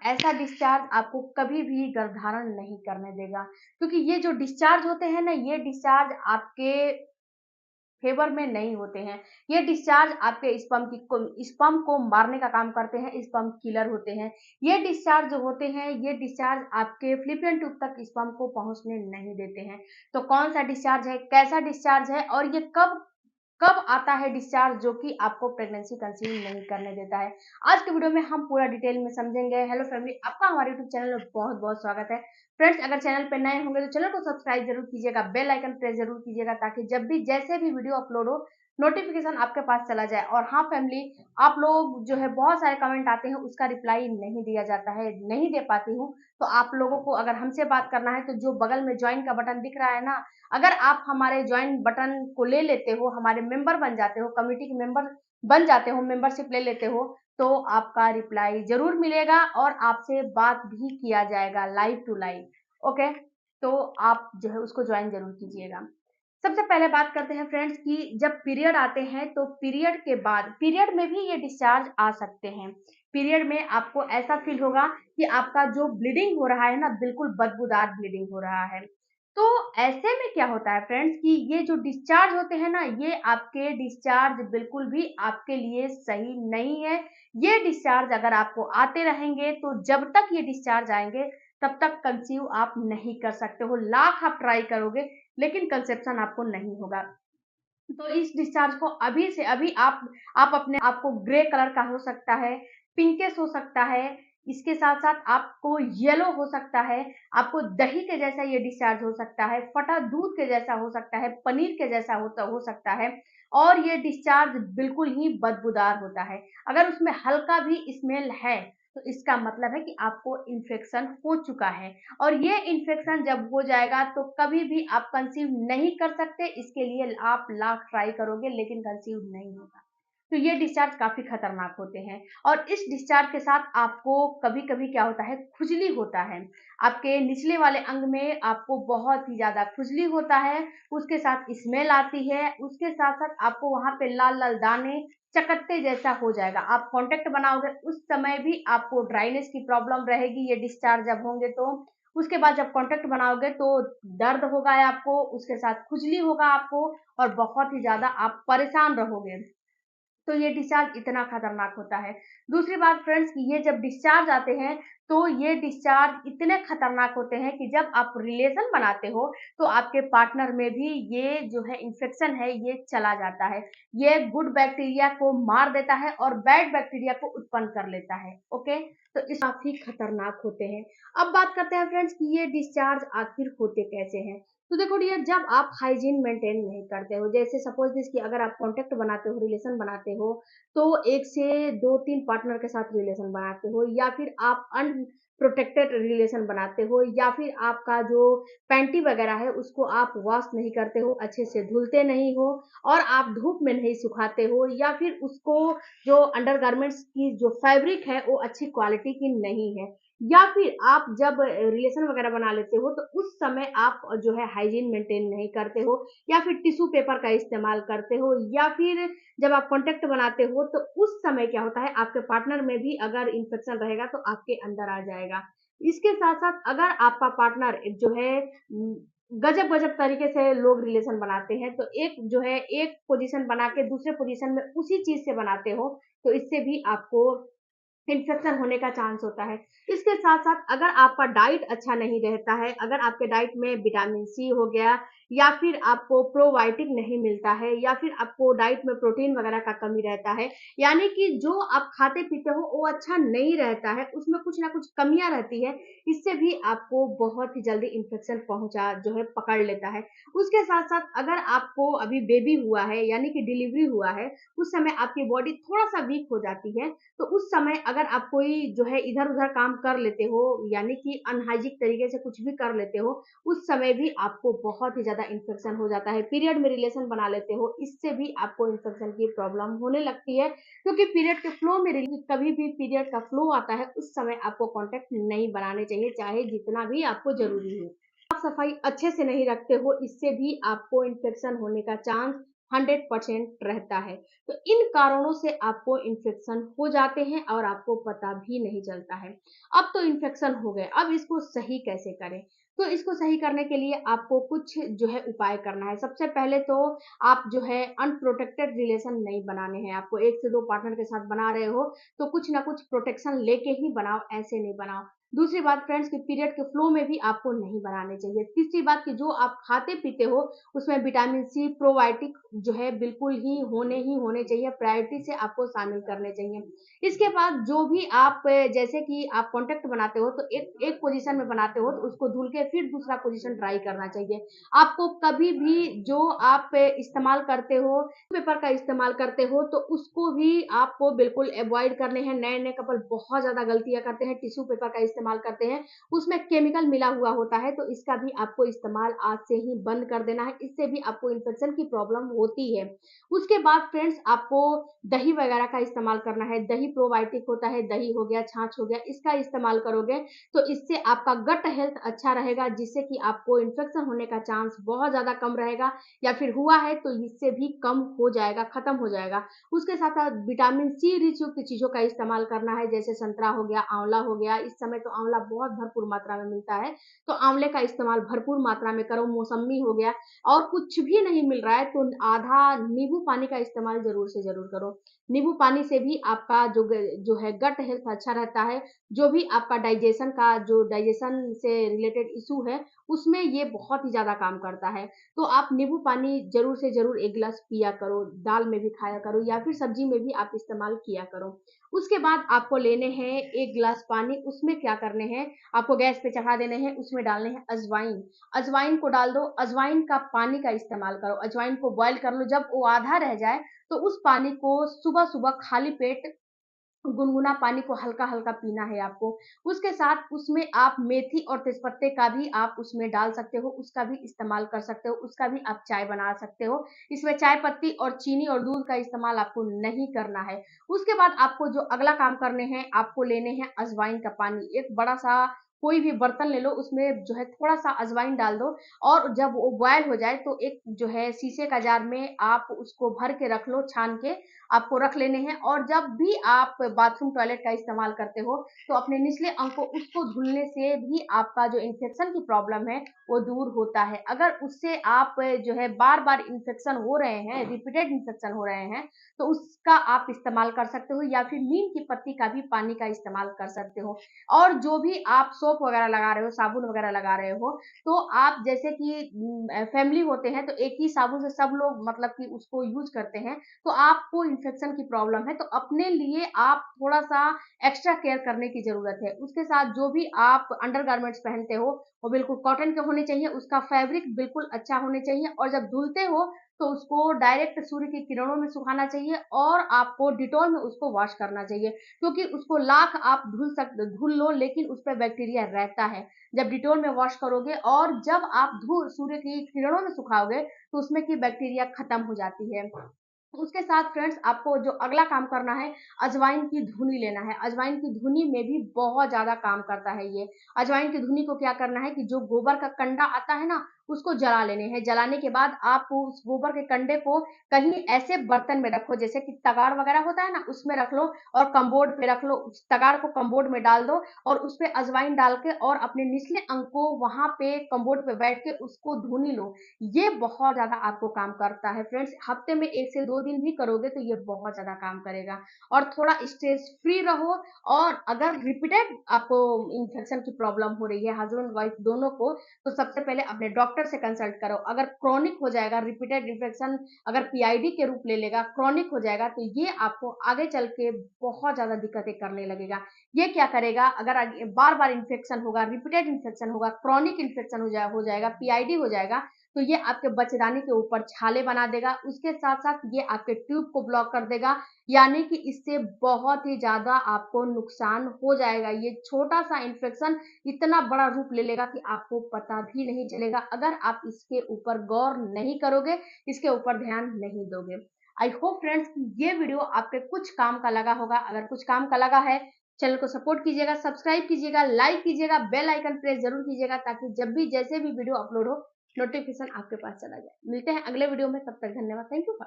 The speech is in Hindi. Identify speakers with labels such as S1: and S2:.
S1: ऐसा डिस्चार्ज आपको कभी भी गर्भधारण नहीं करने देगा, क्योंकि ये जो डिस्चार्ज होते हैं ना, ये डिस्चार्ज आपके फेवर में नहीं होते हैं। ये डिस्चार्ज आपके स्पर्म को मारने का काम करते हैं, स्पर्म किलर होते हैं। ये डिस्चार्ज जो होते हैं, ये डिस्चार्ज आपके फ्लिपियन ट्यूब तक स्पर्म को पहुंचने नहीं देते हैं। तो कौन सा डिस्चार्ज है, कैसा डिस्चार्ज है और ये कब कब आता है डिस्चार्ज जो कि आपको प्रेगनेंसी कंसीव नहीं करने देता है, आज के वीडियो में हम पूरा डिटेल में समझेंगे। हेलो फैमिली, आपका हमारे यूट्यूब चैनल में बहुत बहुत स्वागत है। फ्रेंड्स, अगर चैनल पर नए होंगे तो चैनल को सब्सक्राइब जरूर कीजिएगा, बेल आइकन प्रेस जरूर कीजिएगा, ताकि जब भी जैसे भी वीडियो अपलोड हो नोटिफिकेशन आपके पास चला जाए। और हाँ फैमिली, आप लोग जो है बहुत सारे कमेंट आते हैं, उसका रिप्लाई नहीं दिया जाता है, नहीं दे पाती हूँ। तो आप लोगों को अगर हमसे बात करना है तो जो बगल में ज्वाइन का बटन दिख रहा है ना, अगर आप हमारे ज्वाइन बटन को ले लेते हो, हमारे मेंबर बन जाते हो, कम्युनिटी के मेंबर बन जाते हो, मेंबरशिप ले लेते हो, तो आपका रिप्लाई जरूर मिलेगा और आपसे बात भी किया जाएगा लाइव टू लाइव। ओके, तो आप जो है उसको ज्वाइन जरूर कीजिएगा। सबसे पहले बात करते हैं फ्रेंड्स कि जब पीरियड आते हैं तो पीरियड के बाद, पीरियड में भी ये डिस्चार्ज आ सकते हैं। पीरियड में आपको ऐसा फील होगा कि आपका जो ब्लीडिंग हो रहा है ना, बिल्कुल बदबूदार ब्लीडिंग हो रहा है। तो ऐसे में क्या होता है फ्रेंड्स कि ये जो डिस्चार्ज होते हैं ना, ये आपके डिस्चार्ज बिल्कुल भी आपके लिए सही नहीं है। ये डिस्चार्ज अगर आपको आते रहेंगे तो जब तक ये डिस्चार्ज आएंगे तब तक कंसीव आप नहीं कर सकते हो। लाख आप ट्राई करोगे लेकिन कंसेप्शन आपको नहीं होगा। तो इस डिस्चार्ज को अभी से अभी आप अपने आपको ग्रे कलर का हो सकता है, पिंकिश हो सकता है, इसके साथ साथ आपको येलो हो सकता है, आपको दही के जैसा ये डिस्चार्ज हो सकता है, फटा दूध के जैसा हो सकता है, पनीर के जैसा हो सकता है। और ये डिस्चार्ज बिल्कुल ही बदबूदार होता है। अगर उसमें हल्का भी स्मेल है तो इसका मतलब है कि आपको इन्फेक्शन हो चुका है। और ये इन्फेक्शन जब हो जाएगा तो कभी भी आप कंसीव नहीं कर सकते। इसके लिए आप लाख ट्राई करोगे लेकिन कंसीव नहीं होगा। तो ये डिस्चार्ज काफी खतरनाक होते हैं। और इस डिस्चार्ज के साथ आपको कभी कभी क्या होता है, खुजली होता है। आपके निचले वाले अंग में आपको बहुत ही ज्यादा खुजली होता है, उसके साथ स्मेल आती है, उसके साथ साथ आपको वहां पे लाल लाल दाने, चकत्ते जैसा हो जाएगा। आप कांटेक्ट बनाओगे उस समय भी आपको ड्राइनेस की प्रॉब्लम रहेगी, ये डिस्चार्ज जब होंगे तो। उसके बाद जब कांटेक्ट बनाओगे तो दर्द होगा आपको, उसके साथ खुजली होगा आपको, और बहुत ही ज्यादा आप परेशान रहोगे। तो ये डिस्चार्ज इतना खतरनाक होता है। दूसरी बात फ्रेंड्स कि ये जब डिस्चार्ज आते हैं तो ये डिस्चार्ज इतने खतरनाक होते हैं कि जब आप रिलेशन बनाते हो तो आपके पार्टनर में भी ये जो है इन्फेक्शन है ये चला जाता है। ये गुड बैक्टीरिया को मार देता है और बैड बैक्टीरिया को उत्पन्न कर लेता है। ओके, तो इस काफी खतरनाक होते हैं। अब बात करते हैं फ्रेंड्स कि ये डिस्चार्ज आखिर होते कैसे हैं। तो देखो डियर, जब आप हाइजीन मेंटेन नहीं करते हो, जैसे सपोज दिस कि अगर आप कांटेक्ट बनाते हो, रिलेशन बनाते हो, तो एक से दो तीन पार्टनर के साथ रिलेशन बनाते हो, या फिर आप अनप्रोटेक्टेड रिलेशन बनाते हो, या फिर आपका जो पैंटी वगैरह है उसको आप वॉश नहीं करते हो, अच्छे से धुलते नहीं हो, और आप धूप में नहीं सुखाते हो, या फिर उसको जो अंडरगारमेंट्स की जो फैब्रिक है वो अच्छी क्वालिटी की नहीं है, या फिर आप जब रिलेशन वगैरह बना लेते हो तो उस समय आप जो है हाइजीन मेंटेन नहीं करते हो, या फिर टिश्यू पेपर का इस्तेमाल करते हो, या फिर जब आप कॉन्टेक्ट बनाते हो तो उस समय क्या होता है, आपके पार्टनर में भी अगर इन्फेक्शन रहेगा तो आपके अंदर आ जाएगा। इसके साथ साथ अगर आपका पार्टनर जो है गजब गजब तरीके से लोग रिलेशन बनाते हैं, तो एक जो है एक पोजीशन बना के दूसरे पोजीशन में उसी चीज से बनाते हो, तो इससे भी आपको इन्फेक्शन होने का चांस होता है। इसके साथ-साथ अगर आपका डाइट अच्छा नहीं रहता है, अगर आपके डाइट में विटामिन सी हो गया, या फिर आपको प्रोबायोटिक नहीं मिलता है, या फिर आपको डाइट में प्रोटीन वगैरह का कमी रहता है, यानी कि जो आप खाते-पीते हो वो अच्छा नहीं रहता है, उसमें कुछ ना कुछ कमियाँ रहती है, इससे भी आपको बहुत ही जल्दी इन्फेक्शन पहुँचा जो है पकड़ लेता है। उसके साथ-साथ अगर आपको अभी बेबी हुआ है, यानी कि डिलीवरी हुआ है, उस समय आपकी बॉडी थोड़ा-सा वीक हो जाती है, तो उस समय अगर आप कोई जो है इधर-उधर काम कर लेते हो, यानी कि अनहाइजीनिक तरीके से कुछ भी कर लेते हो, उस समय भी आपको बहुत ही ज़्यादा इन्फेक्शन हो जाता है। पीरियड में रिलेशन बना लेते हो, इससे भी आपको इन्फेक्शन की प्रॉब्लम होने लगती है, क्योंकि पीरियड के फ्लो में कभी भी पीरियड का फ्लो आता है, उस समय आपको कॉन्टैक्ट नहीं बनाने चाहिए, चाहे जितना भी आपको ज़रूरी हो। साफ-सफाई अच्छे से नहीं रखते हो, इससे भी आपको इन्फेक्शन होने का चांस 100% रहता है। तो इन कारणों से आपको इन्फेक्शन हो जाते हैं और आपको पता भी नहीं चलता है। अब तो इन्फेक्शन हो गए, अब इसको सही कैसे करें? तो इसको सही करने के लिए आपको कुछ जो है उपाय करना है। सबसे पहले तो आप जो है अनप्रोटेक्टेड रिलेशन नहीं बनाने हैं। आपको 1 से 2 पार्टनर के साथ बना रहे हो तो कुछ ना कुछ प्रोटेक्शन लेके ही बनाओ, ऐसे नहीं बनाओ। दूसरी बात फ्रेंड्स कि पीरियड के फ्लो में भी आपको नहीं बनाने चाहिए। तीसरी बात कि जो आप खाते-पीते हो उसमें विटामिन सी, प्रोबायोटिक जो है बिल्कुल ही होने चाहिए, प्रायोरिटी से आपको शामिल करने चाहिए। इसके बाद जो भी आप जैसे कि आप कॉन्टैक्ट बनाते हो तो एक एक पोज़ीशन में बनाते हो तो उसको धुल के फिर दूसरा पोज़ीशन ट्राई करना चाहिए। आपको कभी भी जो आप इस्तेमाल करते हो, पेपर का इस्तेमाल करते हो तो उसको भी आपको बिल्कुल अवॉइड करने हैं। नए-नए कपल बहुत ज़्यादा गलतियाँ करते हैं, टिश्यू पेपर का इस्तेमाल करते हैं, उसमें केमिकल मिला हुआ होता है तो इसका भी आपको इस्तेमाल आज से ही बंद कर देना है, इससे भी आपको इन्फेक्शन की प्रॉब्लम होती है। उसके बाद फ्रेंड्स आपको दही वगैरह का इस्तेमाल करना है, दही प्रोबायोटिक होता है, दही हो गया, छाछ हो गया, इसका इस्तेमाल करोगे तो इससे आपका गट हेल्थ अच्छा रहेगा जिससे कि आपको इन्फेक्शन होने का चांस बहुत ज़्यादा कम रहेगा या फिर हुआ है तो इससे भी कम हो जाएगा, खत्म हो जाएगा। उसके साथ-साथ विटामिन सी रिच युक्त चीज़ों का इस्तेमाल करना है जैसे संतरा हो गया, आँवला हो गया, इस समय तो आँवला बहुत भरपूर मात्रा में मिलता है, तो आँवले का इस्तेमाल भरपूर मात्रा में करो, मौसम्मी हो गया और कुछ भी नहीं मिल रहा है तो आधा नींबू पानी का इस्तेमाल ज़रूर से ज़रूर करो। नींबू पानी से भी आपका जो है गट हेल्थ अच्छा रहता है, जो भी आपका डाइजेशन से रिलेटेड इश्यू है, उसमें ये बहुत ही ज़्यादा काम करता है। तो आप नींबू पानी ज़रूर से ज़रूर 1 गिलास पिया करो, दाल में भी खाया करो या फिर सब्ज़ी में भी आप इस्तेमाल किया करो। उसके बाद आपको लेने हैं 1 गिलास पानी, उसमें क्या करने हैं, आपको गैस पे चढ़ा देने हैं, उसमें डालने हैं अजवाइन। अजवाइन को डाल दो, अजवाइन का पानी का इस्तेमाल करो, अजवाइन को बॉयल कर लो, जब वो आधा रह जाए, तो उस पानी को सुबह-सुबह खाली पेट गुनगुना पानी को हल्का-हल्का पीना है आपको। उसके साथ उसमें आप मेथी और तेजपत्ते का भी आप उसमें डाल सकते हो, उसका भी इस्तेमाल कर सकते हो, उसका भी आप चाय बना सकते हो। इसमें चाय पत्ती और चीनी और दूध का इस्तेमाल आपको नहीं करना है। उसके बाद आपको जो अगला काम करने हैं, आपको लेने हैं अजवाइन का पानी। एक बड़ा-सा कोई भी बर्तन ले लो, उसमें जो है थोड़ा-सा अजवाइन डाल दो और जब वो बॉयल हो जाए तो एक जो है शीशे का जार में आप उसको भर के रख लो छान के, आपको रख लेने हैं और जब भी आप बाथरूम टॉयलेट का इस्तेमाल करते हो तो अपने निचले अंग को उसको धुलने से भी आपका जो इन्फेक्शन की प्रॉब्लम है वो दूर होता है। अगर उससे आप जो है बार-बार इन्फेक्शन हो रहे हैं, रिपीटेड इन्फेक्शन हो रहे हैं, तो उसका आप इस्तेमाल कर सकते हो या फिर नीम की पत्ती का भी पानी का इस्तेमाल कर सकते हो। और जो भी आप सोप वगैरह लगा रहे हो, साबुन वगैरह लगा रहे हो, तो आप जैसे कि फैमिली होते हैं तो एक ही साबुन से सब लोग मतलब कि उसको यूज़ करते हैं, तो आपको इन्फेक्शन की प्रॉब्लम है तो अपने लिए आप थोड़ा-सा एक्स्ट्रा केयर करने की ज़रूरत है। उसके साथ जो भी आप अंडरगारमेंट्स पहनते हो, वो बिल्कुल कॉटन के होने चाहिए, उसका फैब्रिक बिल्कुल अच्छा होने चाहिए और जब धुलते हो तो उसको डायरेक्ट सूर्य की किरणों में सुखाना चाहिए और आपको डिटॉल में उसको वॉश करना चाहिए। क्योंकि उसको लाख आप धुल लो लेकिन उसपे बैक्टीरिया रहता है। जब डिटॉल में वॉश करोगे और जब आप सूर्य की किरणों में सुखाओगे तो उसमें की बैक्टीरिया खत्म हो जाती है। उसके साथ फ्रेंड्स आपको जो अगला काम करना है, अजवाइन की धुनी लेना है। अजवाइन की धुनी में भी बहुत ज़्यादा काम करता है ये। अजवाइन की धुनी को क्या करना है कि जो गोबर का कंडा आता है ना, उसको जला लेने हैं। जलाने के बाद आप उस गोबर के कंडे को कहीं ऐसे बर्तन में रखो जैसे कि तगाड़ वगैरह होता है ना, उसमें रख लो और कम्बोर्ड पे रख लो। उस तगाड़ को कम्बोर्ड में डाल दो और उसपे अजवाइन डाल के और अपने निचले अंग को वहाँ पे कम्बोर्ड पे बैठ के उसको धुनी लो। ये बहुत ज़्यादा आपको काम करता है फ्रेंड्स। हफ्ते में 1 से 2 दिन भी करोगे तो ये बहुत ज़्यादा काम करेगा और थोड़ा स्ट्रेस फ्री रहो और अगर रिपीटेड आपको इन्फेक्शन की प्रॉब्लम हो रही है हस्बैंड वाइफ दोनों को, तो सबसे पहले अपने डॉक्टर से कंसल्ट करो। अगर क्रॉनिक हो जाएगा रिपीटेड इन्फेक्शन अगर पीआईडी के रूप ले लेगा, क्रॉनिक हो जाएगा तो ये आपको आगे चल के बहुत ज़्यादा दिक्कतें करने लगेगा। ये क्या करेगा अगर बार-बार इन्फेक्शन होगा, रिपीटेड इन्फेक्शन होगा, क्रॉनिक इन्फेक्शन हो जाएगा, पीआईडी हो जाएगा तो ये आपके बच्चेदानी के ऊपर छाले बना देगा, उसके साथ-साथ ये आपके ट्यूब को ब्लॉक कर देगा, यानी कि इससे बहुत ही ज़्यादा आपको नुकसान हो जाएगा। ये छोटा-सा इन्फेक्शन इतना बड़ा रूप ले लेगा कि आपको पता भी नहीं चलेगा, अगर आप इसके ऊपर गौर नहीं करोगे, इसके ऊपर ध्यान नहीं दोगे। आई होप फ्रेंड्स कि ये वीडियो आपके कुछ काम का लगा होगा, अगर कुछ काम का लगा है, चैनल को सपोर्ट कीजिएगा, सब्सक्राइब कीजिएगा, लाइक कीजिएगा, बेल आइकन प्रेस ज़रूर कीजिएगा ताकि जब भी जैसे भी वीडियो अपलोड हो नोटिफिकेशन आपके पास चला जाए। मिलते हैं अगले वीडियो में, तब तक धन्यवाद। Thank you.